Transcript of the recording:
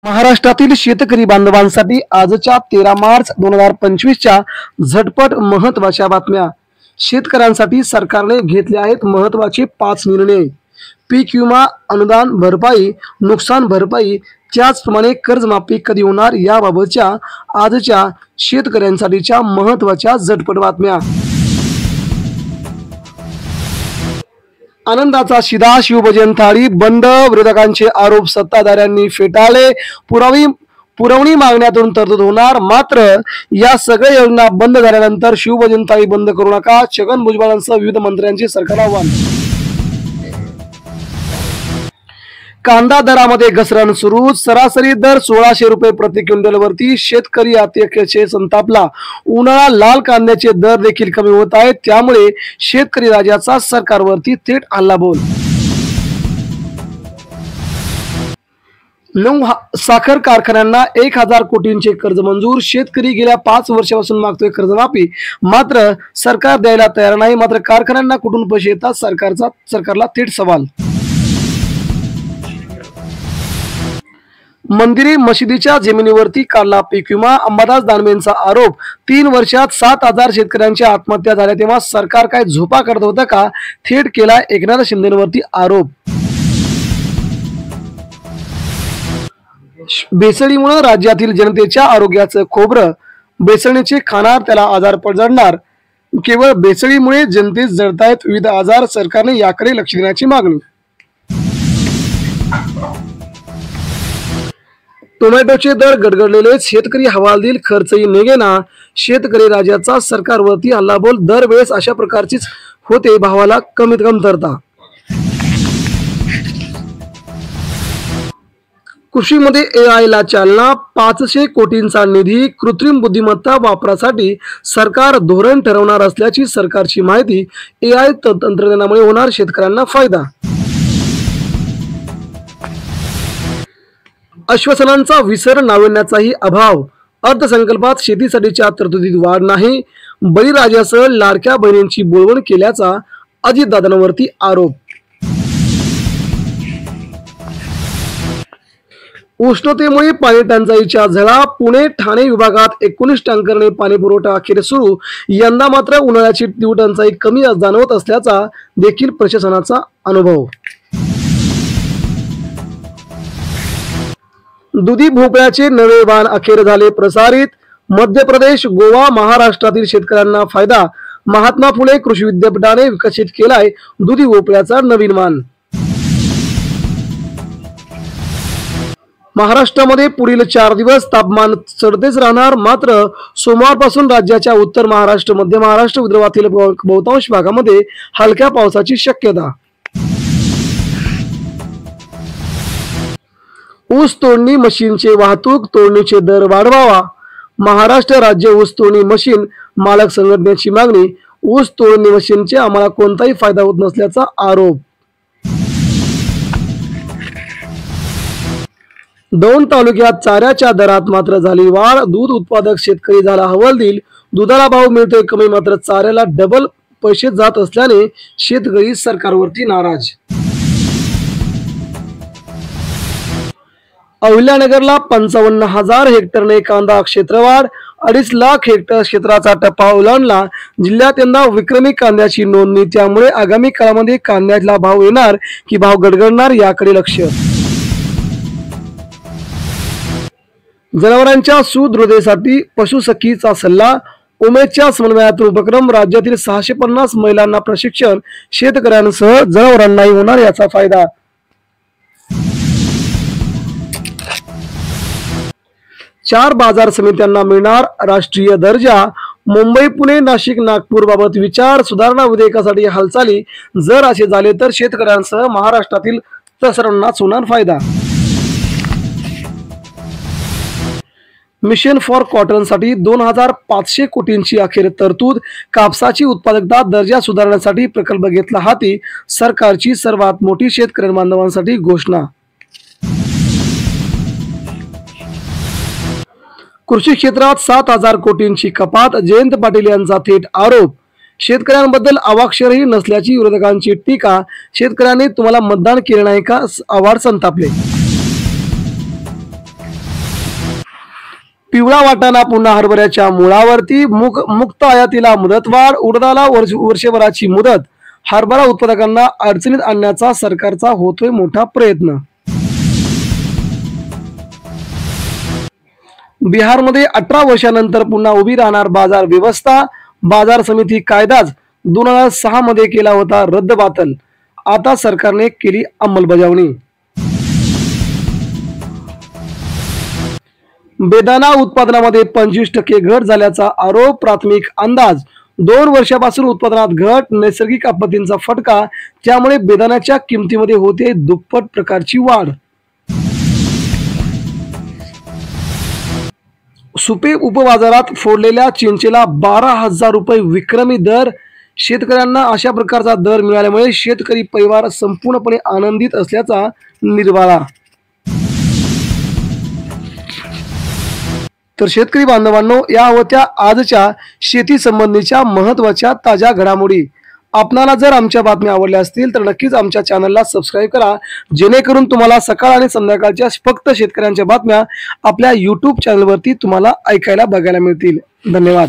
महाराष्ट्रातील शेतकरी बांधवांसाठी आजच्या 13 मार्च 2025च्या झटपट महत्त्वाच्या बातम्या। शेतकऱ्यांसाठी सरकारने घेतले आहेत महत्त्वाचे 5 निर्णय। पीक विमा, अनुदान भरपाई, नुकसान भरपाई, त्याचप्रमाणे कर्जमाफी कधी होणार याबाबतच्या आजच्या शेतकऱ्यांसाठीच्या महत्त्वाच्या झटपट बातम्या। आनंदाचा शिदा, शिवभोजन थाळी बंद, विरोधकांचे आरोप सत्ताधाऱ्यांनी फेटाळले, पुरवणी मागण्यातून तरतूद होणार। मात्र या सगळ्या योजना बंद झाल्यानंतर शिवभोजन थाळी बंद करू नका, छगन भुजबळांसह विविध मंत्र्यांचे सरकार आव्हान। कांदा दरामध्ये घसरण सुरू, सरासरी दर 1600 रुपये प्रति क्विंटलवरती, शेतकरी अतिशय संतापला। उन्हाळा लाल कांद्याचे दर देखील कमी होत आहेत, त्यामुळे शेतकरी राजाचा सरकारवरती थेट हल्लाबोल। साखर कारखान्यांना 1000 कोटींचे कर्ज मंजूर, शेतकरी गेल्या 5 वर्षापासून मागतोय कर्जमाफी, मात्र सरकार द्यायला तयार नाही। मात्र कारखान्यांना कुठून पैसे येतात, सरकारला थेट सवाल। मंदिरे मशिदीच्या जमिनीवरती काढला पीक विमा, अंबादास दानवेंचा आरोप। 3 वर्षात 7000 शेतकऱ्यांच्या आत्महत्या झाल्या, तेव्हा सरकार काय झोपा करत होतं का, थेट केला एकनाथ शिंदेवरती आरोप। भेसळीमुळे राज्यातील जनतेच्या आरोग्याचं खोबरं, भेसळीचे खाणार त्याला आजार पडणार, केवळ भेसळीमुळे जनतेत जळतायत विविध आजार, सरकारने याकडे लक्ष देण्याची मागणी। टोमॅटोचे दर गडगडलेले, शेतकरी हवालदिल, खर्चही निघेना, शेतकरी राजाचा सरकारवरती हल्लाबोल। दरवेळेस अशा प्रकारचीच होते भावाला कमीत कमतरता। कृषीमध्ये AI ला चालना, 500 कोटींचा निधी, कृत्रिम बुद्धिमत्ता वापरासाठी सरकार धोरण ठरवणार असल्याची सरकारची माहिती। AI तंत्रज्ञानामुळे होणार शेतकऱ्यांना फायदा। आश्वासनांचा विसर, नाविन्याचाही अभाव, अर्थसंकल्पात शेतीसाठीच्या तरतुदीत वाढ नाही, बळीराजासह लाडक्या बहिणींची बोलवण केल्याचा अजितदादांवरती आरोप। उष्णतेमुळे पाणी टंचाईच्या झळा, पुणे ठाणे विभागात 19 टँकरने पाणी पुरवठा अखेर सुरू। यंदा मात्र उन्हाळ्याची तीव्र टंचाई कमी जाणवत असल्याचा देखील प्रशासनाचा अनुभव। दुधी भोपळ्याचे नवे वाण अखेर झाले प्रसारित, मध्य प्रदेश, गोवा, महाराष्ट्रातील शेतकऱ्यांना फायदा। महात्मा फुले कृषी विद्यापीठाने विकसित केलाय दुधी भोपळ्याचा नवीन वाण। महाराष्ट्रामध्ये पुढील 4 दिवस तापमान चढतेच राहणार, मात्र सोमवारपासून राज्याच्या उत्तर महाराष्ट्र, मध्य महाराष्ट्र, विदर्भातील बहुतांश भागामध्ये हलक्या पावसाची शक्यता। ऊस तोडणी मशीनचे वाहतूक, तोडणीचे दर वाढवावा, महाराष्ट्र राज्य ऊस तोडणी मशीन मालक संघटनेची मागणी। ऊस तोडणी मशीनचे आम्हाला कोणताही फायदा होत नसल्याचा आरोप। दौंड तालुक्यात चाऱ्याच्या दरात मात्र झाली वाढ, दूध उत्पादक शेतकरी झाला हवालदिल। दुधाला भाव मिळतोय कमी, मात्र चाऱ्याला डबल पैसे जात असल्याने शेतकरी सरकारवरती नाराज। अहिल्यानगरला 55,000 हेक्टरने कांदा क्षेत्रवाढ, 2.5 लाख हेक्टर क्षेत्राचा टप्पा ओलांडला। जिल्ह्यात यंदा विक्रमी कांद्याची नोंदणी, त्यामुळे आगामी काळामध्ये कांद्याला भाव येणार की भाव गडगडणार याकडे लक्ष। जनावरांच्या सुदृढतेसाठी पशुसखीचा सल्ला, उमेदच्या समन्वयातून उपक्रम, राज्यातील 650 महिलांना प्रशिक्षण, शेतकऱ्यांसह जनावरांनाही होणार याचा फायदा। चार बाजार समित्यांना मिळणार राष्ट्रीय दर्जा, मुंबई, पुणे, नाशिक, नागपूर बाबत विचार, सुधारणा विधेयकासाठी हालचाली। जर असे झाले तर शेतकऱ्यांसह महाराष्ट्रातील सर्वांनाच होणार फायदा। मिशन फॉर कॉटनसाठी 2500 कोटींची अखेर तरतूद, कापसाची उत्पादकता, दर्जा सुधारण्यासाठी प्रकल्प घेतला हाती, सरकारची सर्वात मोठी शेतकरी बांधवांसाठी घोषणा। कृषी क्षेत्रात 7000 कोटींची कपात, जयंत पाटील यांचा थेट आरोप। शेतकऱ्यांबद्दल अवाक्षरही नसल्याची विरोधकांची टीका, शेतकऱ्यांनी तुम्हाला मतदान केले नाही का, आवाड संतापले। पिवळा वाटाणा पुन्हा हरभऱ्याच्या मुळावरती, मुक्त आयातीला मुदतवाढ, उडदाला वर्षभराची मुदत. हरभरा उत्पादकांना अडचणीत आणण्याचा सरकारचा होतोय मोठा प्रयत्न. बिहारमध्ये 18 वर्षानंतर पुन्हा उभी राहणार बाजार व्यवस्था. बाजार समिती कायदाच 2006 मध्ये केला होता रद्दबातल. आता सरकारने केली अंमलबजावणी. बेदाणा उत्पादनामध्ये 25% घट झाल्याचा आरोप. प्राथमिक अंदाज 2 वर्षापासून उत्पादनात घट. नैसर्गिक आपत्तींचा फटका, त्यामुळे बेदाण्याच्या किमतीमध्ये होते दुप्पट प्रकारची वाढ. सुपे उपबाजारात फोडलेल्या चिंचेला 12,000 रुपये विक्रमी दर. शेतकऱ्यांना अशा प्रकारचा दर मिळाल्यामुळे शेतकरी परिवार संपूर्णपणे आनंदित असल्याचा निर्वाळा. तर शेतकरी बांधवांनो, या होत्या आजच्या शेती संबंधीच्या महत्त्वाच्या ताज्या घडामोडी. आपणाला जर आमच्या बातम्या आवडल्या असतील तर नक्कीच आमच्या चॅनलला सबस्क्राईब करा, जेणेकरून तुम्हाला सकाळ आणि संध्याकाळच्या फक्त शेतकऱ्यांच्या बातम्या आपल्या YouTube चॅनलवरती तुम्हाला ऐकायला बघायला मिळतील. धन्यवाद.